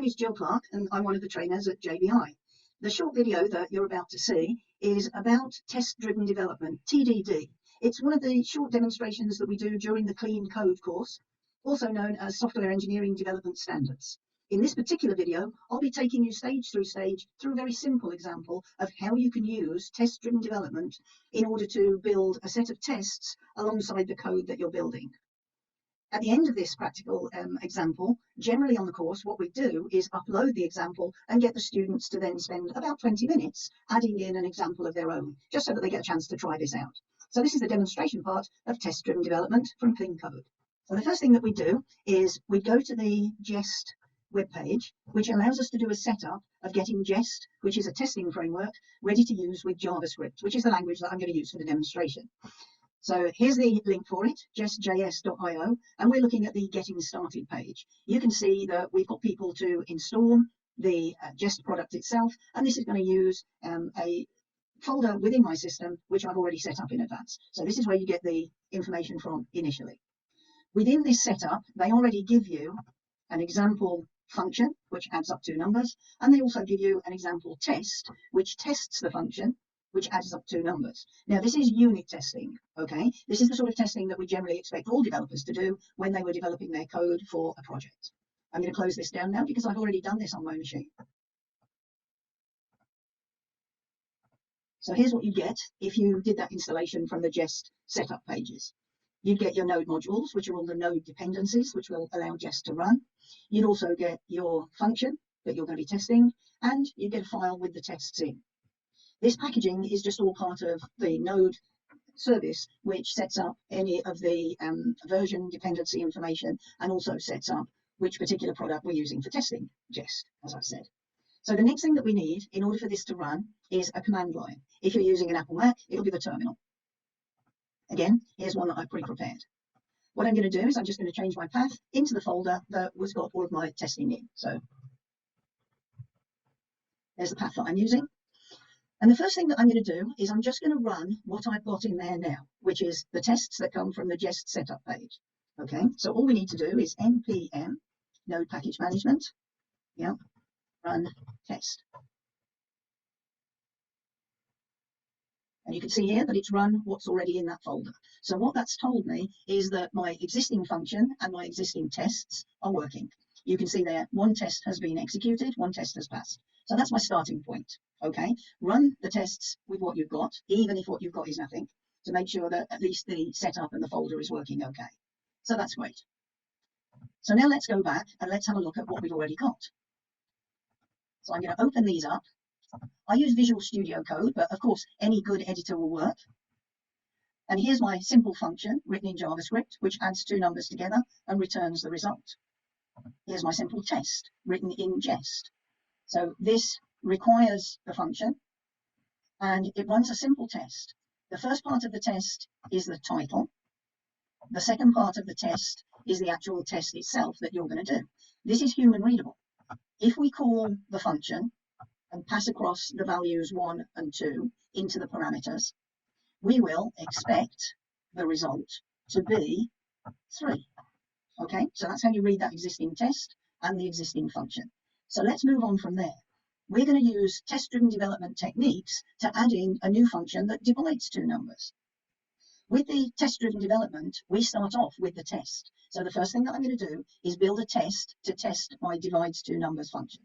name is Jill Clark and I'm one of the trainers at JBI. The short video that you're about to see is about test-driven development, TDD. It's one of the short demonstrations that we do during the Clean Code course, also known as Software Engineering Development Standards. In this particular video, I'll be taking you stage through a very simple example of how you can use test-driven development in order to build a set of tests alongside the code that you're building. At the end of this practical example, generally on the course, what we do is upload the example and get the students to then spend about 20 minutes adding in an example of their own, just so that they get a chance to try this out. So this is the demonstration part of test-driven development from Clean Code. So the first thing that we do is we go to the Jest webpage, which allows us to do a setup of getting Jest, which is a testing framework, ready to use with JavaScript, which is the language that I'm going to use for the demonstration. So here's the link for it, jestjs.io, and we're looking at the Getting Started page. You can see that we've got people to install the Jest product itself, and this is going to use a folder within my system, which I've already set up in advance. So this is where you get the information from initially. Within this setup, they already give you an example function, which adds up two numbers, and they also give you an example test, which tests the function, which adds up two numbers. Now, this is unit testing, okay? This is the sort of testing that we generally expect all developers to do when they were developing their code for a project. I'm going to close this down now because I've already done this on my machine. So here's what you get if you did that installation from the Jest setup pages. You'd get your node modules, which are all the node dependencies, which will allow Jest to run. You'd also get your function that you're going to be testing, and you get a file with the tests in. This packaging is just all part of the node service, which sets up any of the version dependency information and also sets up which particular product we're using for testing Jest, as I've said. So the next thing that we need in order for this to run is a command line. If you're using an Apple Mac, it'll be the terminal. Again, here's one that I've pre-prepared. What I'm going to do is I'm just going to change my path into the folder that was got all of my testing in. So there's the path that I'm using. And the first thing that I'm going to do is I'm just going to run what I've got in there now, which is the tests that come from the Jest setup page. Okay, so all we need to do is npm node package management, run test. And you can see here that it's run what's already in that folder. So what that's told me is that my existing function and my existing tests are working. You can see there one test has been executed, one test has passed. So that's my starting point. Okay, run the tests with what you've got, even if what you've got is nothing, to make sure that at least the setup and the folder is working okay. So that's great. So now let's go back and let's have a look at what we've already got. So I'm going to open these up. I use Visual Studio Code, but of course any good editor will work. And here's my simple function written in JavaScript, which adds two numbers together and returns the result. Here's my simple test written in Jest. So this requires the function and it runs a simple test. The first part of the test is the title. The second part of the test is the actual test itself that you're going to do. This is human readable. If we call the function and pass across the values 1 and 2 into the parameters, we will expect the result to be 3. Okay, so that's how you read that existing test and the existing function. So let's move on from there. We're going to use test-driven development techniques to add in a new function that divides two numbers. With the test-driven development, we start off with the test. So the first thing that I'm going to do is build a test to test my divides two numbers function.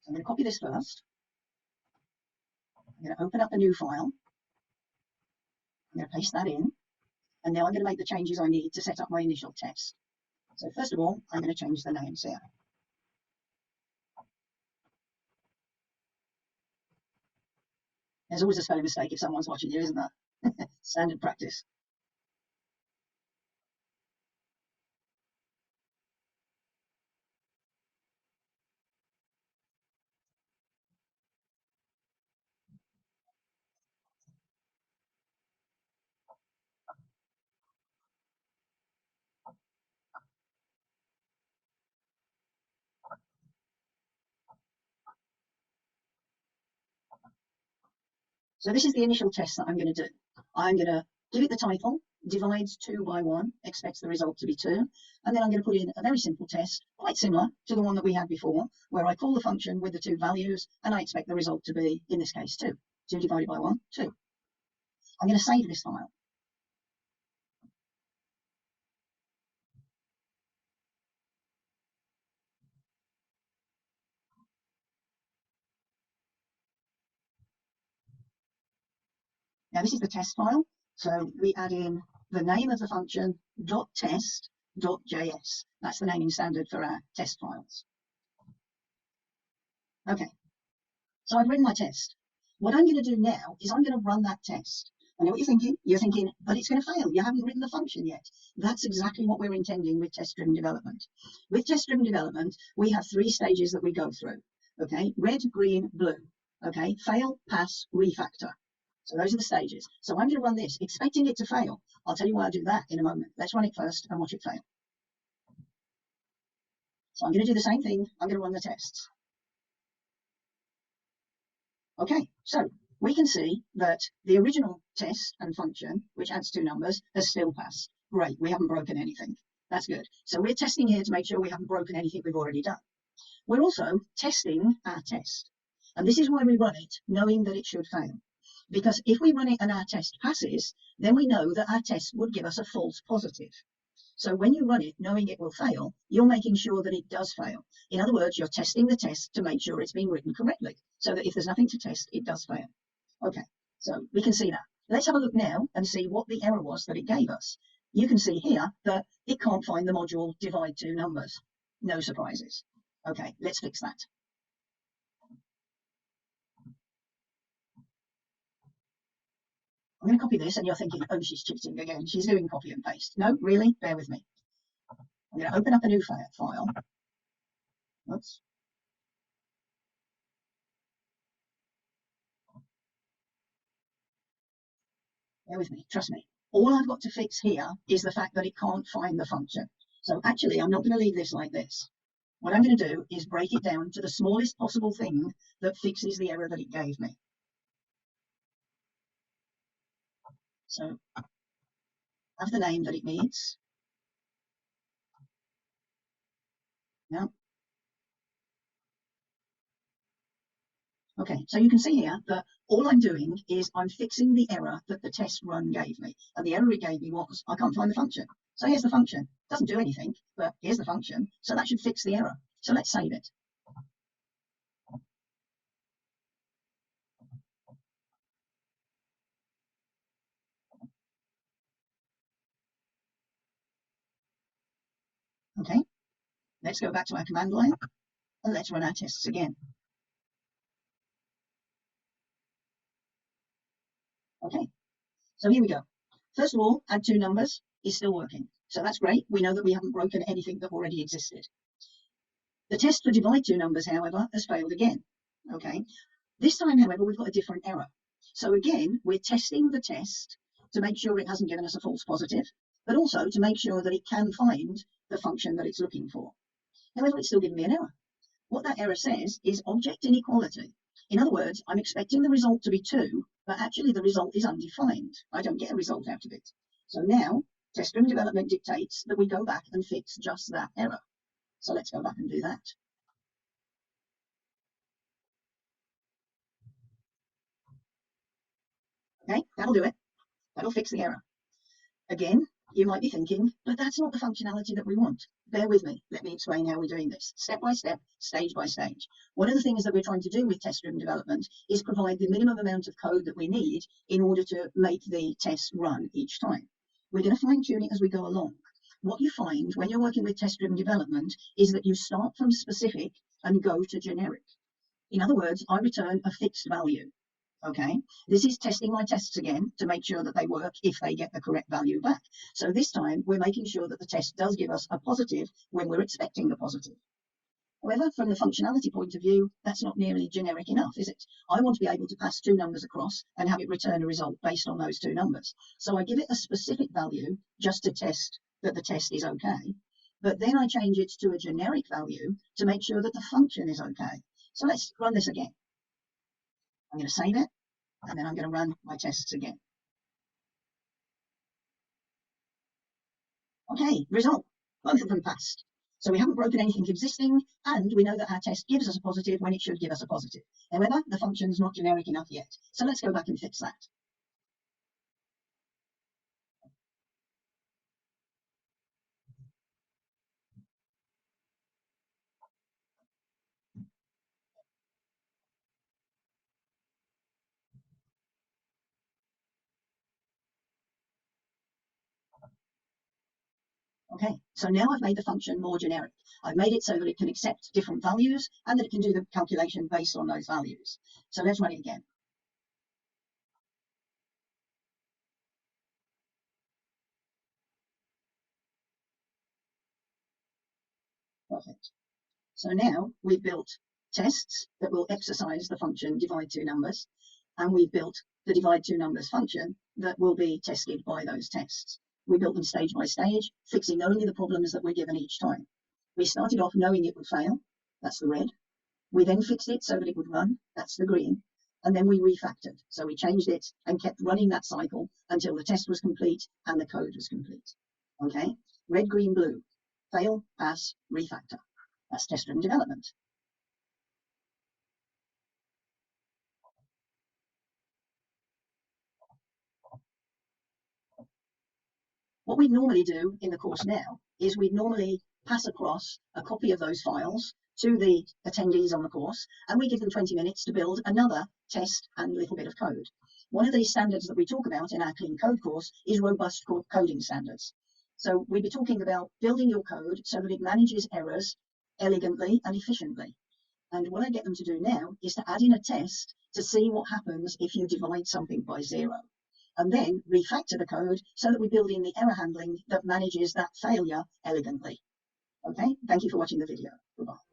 So I'm going to copy this first. I'm going to open up a new file. I'm going to paste that in. And now I'm going to make the changes I need to set up my initial test. So first of all, I'm going to change the names here. There's always a spelling mistake if someone's watching you, isn't there? Standard practice. So this is the initial test that I'm going to do. I'm going to give it the title, divides 2 by 1, expects the result to be 2. And then I'm going to put in a very simple test, quite similar to the one that we had before, where I call the function with the 2 values, and I expect the result to be, in this case, 2. 2 divided by 1, 2. I'm going to save this file. Now this is the test file. So we add in the name of the function .test.js. That's the naming standard for our test files. Okay, so I've written my test. What I'm going to do now is I'm going to run that test. I know what you're thinking. You're thinking, but it's going to fail. You haven't written the function yet. That's exactly what we're intending with test-driven development. With test-driven development, we have 3 stages that we go through. Okay, red, green, blue. Okay, fail, pass, refactor. So those are the stages. So I'm going to run this, expecting it to fail. I'll tell you why I do that in a moment. Let's run it first and watch it fail. So I'm going to do the same thing. I'm going to run the tests. Okay, so we can see that the original test and function, which adds 2 numbers, has still passed. Great, we haven't broken anything. That's good. So we're testing here to make sure we haven't broken anything we've already done. We're also testing our test. And this is why we run it, knowing that it should fail. Because if we run it and our test passes, then we know that our test would give us a false positive. So when you run it knowing it will fail, you're making sure that it does fail. In other words, you're testing the test to make sure it's been written correctly, so that if there's nothing to test, it does fail. Okay, so we can see that. Let's have a look now and see what the error was that it gave us. You can see here that it can't find the module divide 2 numbers. No surprises. Okay, let's fix that. I'm going to copy this, and you're thinking, oh, she's cheating again. She's doing copy and paste. No, really? Bear with me. I'm going to open up a new file. Oops. Bear with me. Trust me. All I've got to fix here is the fact that it can't find the function. So actually, I'm not going to leave this like this. What I'm going to do is break it down to the smallest possible thing that fixes the error that it gave me. So have the name that it needs. Yeah. Okay, so you can see here that all I'm doing is I'm fixing the error that the test run gave me. And the error it gave me was, I can't find the function. So here's the function. It doesn't do anything, but here's the function. So that should fix the error. So let's save it. Okay, let's go back to our command line and let's run our tests again. Okay, so here we go. First of all, add 2 numbers is still working. So that's great. We know that we haven't broken anything that already existed. The test for divide 2 numbers, however, has failed again. Okay, this time, however, we've got a different error. So again, we're testing the test to make sure it hasn't given us a false positive, but also to make sure that it can find the function that it's looking for. However, it's still giving me an error. What that error says is object inequality. In other words, I'm expecting the result to be 2, but actually the result is undefined. I don't get a result out of it. So now, test-driven development dictates that we go back and fix just that error. So let's go back and do that. Okay, that'll do it. That'll fix the error. Again, you might be thinking, but that's not the functionality that we want. Bear with me. Let me explain how we're doing this. Step by step, stage by stage. One of the things that we're trying to do with test-driven development is provide the minimum amount of code that we need in order to make the test run each time. We're going to fine-tune it as we go along. What you find when you're working with test-driven development is that you start from specific and go to generic. In other words, I return a fixed value. Okay, this is testing my tests again to make sure that they work if they get the correct value back. So this time we're making sure that the test does give us a positive when we're expecting the positive. However, from the functionality point of view, that's not nearly generic enough, is it? I want to be able to pass 2 numbers across and have it return a result based on those 2 numbers. So I give it a specific value just to test that the test is okay. But then I change it to a generic value to make sure that the function is okay. So let's run this again. I'm going to save it, and then I'm going to run my tests again. Okay, result. Both of them passed. So we haven't broken anything existing, and we know that our test gives us a positive when it should give us a positive. However, the function's not generic enough yet. So let's go back and fix that. Okay, so now I've made the function more generic. I've made it so that it can accept different values and that it can do the calculation based on those values. So let's run it again. Perfect. So now we've built tests that will exercise the function divide two numbers, and we've built the divide two numbers function that will be tested by those tests. We built them stage by stage, fixing only the problems that we're given each time. We started off knowing it would fail, that's the red. We then fixed it so that it would run, that's the green. And then we refactored. So we changed it and kept running that cycle until the test was complete and the code was complete. Okay, red, green, blue, fail, pass, refactor. That's test-driven development. What we normally do in the course now is we normally pass across a copy of those files to the attendees on the course, and we give them 20 minutes to build another test and little bit of code. One of these standards that we talk about in our clean code course is robust coding standards. So we'll be talking about building your code so that it manages errors elegantly and efficiently. And what I get them to do now is to add in a test to see what happens if you divide something by 0. And then refactor the code so that we build in the error handling that manages that failure elegantly. Okay, thank you for watching the video. Goodbye.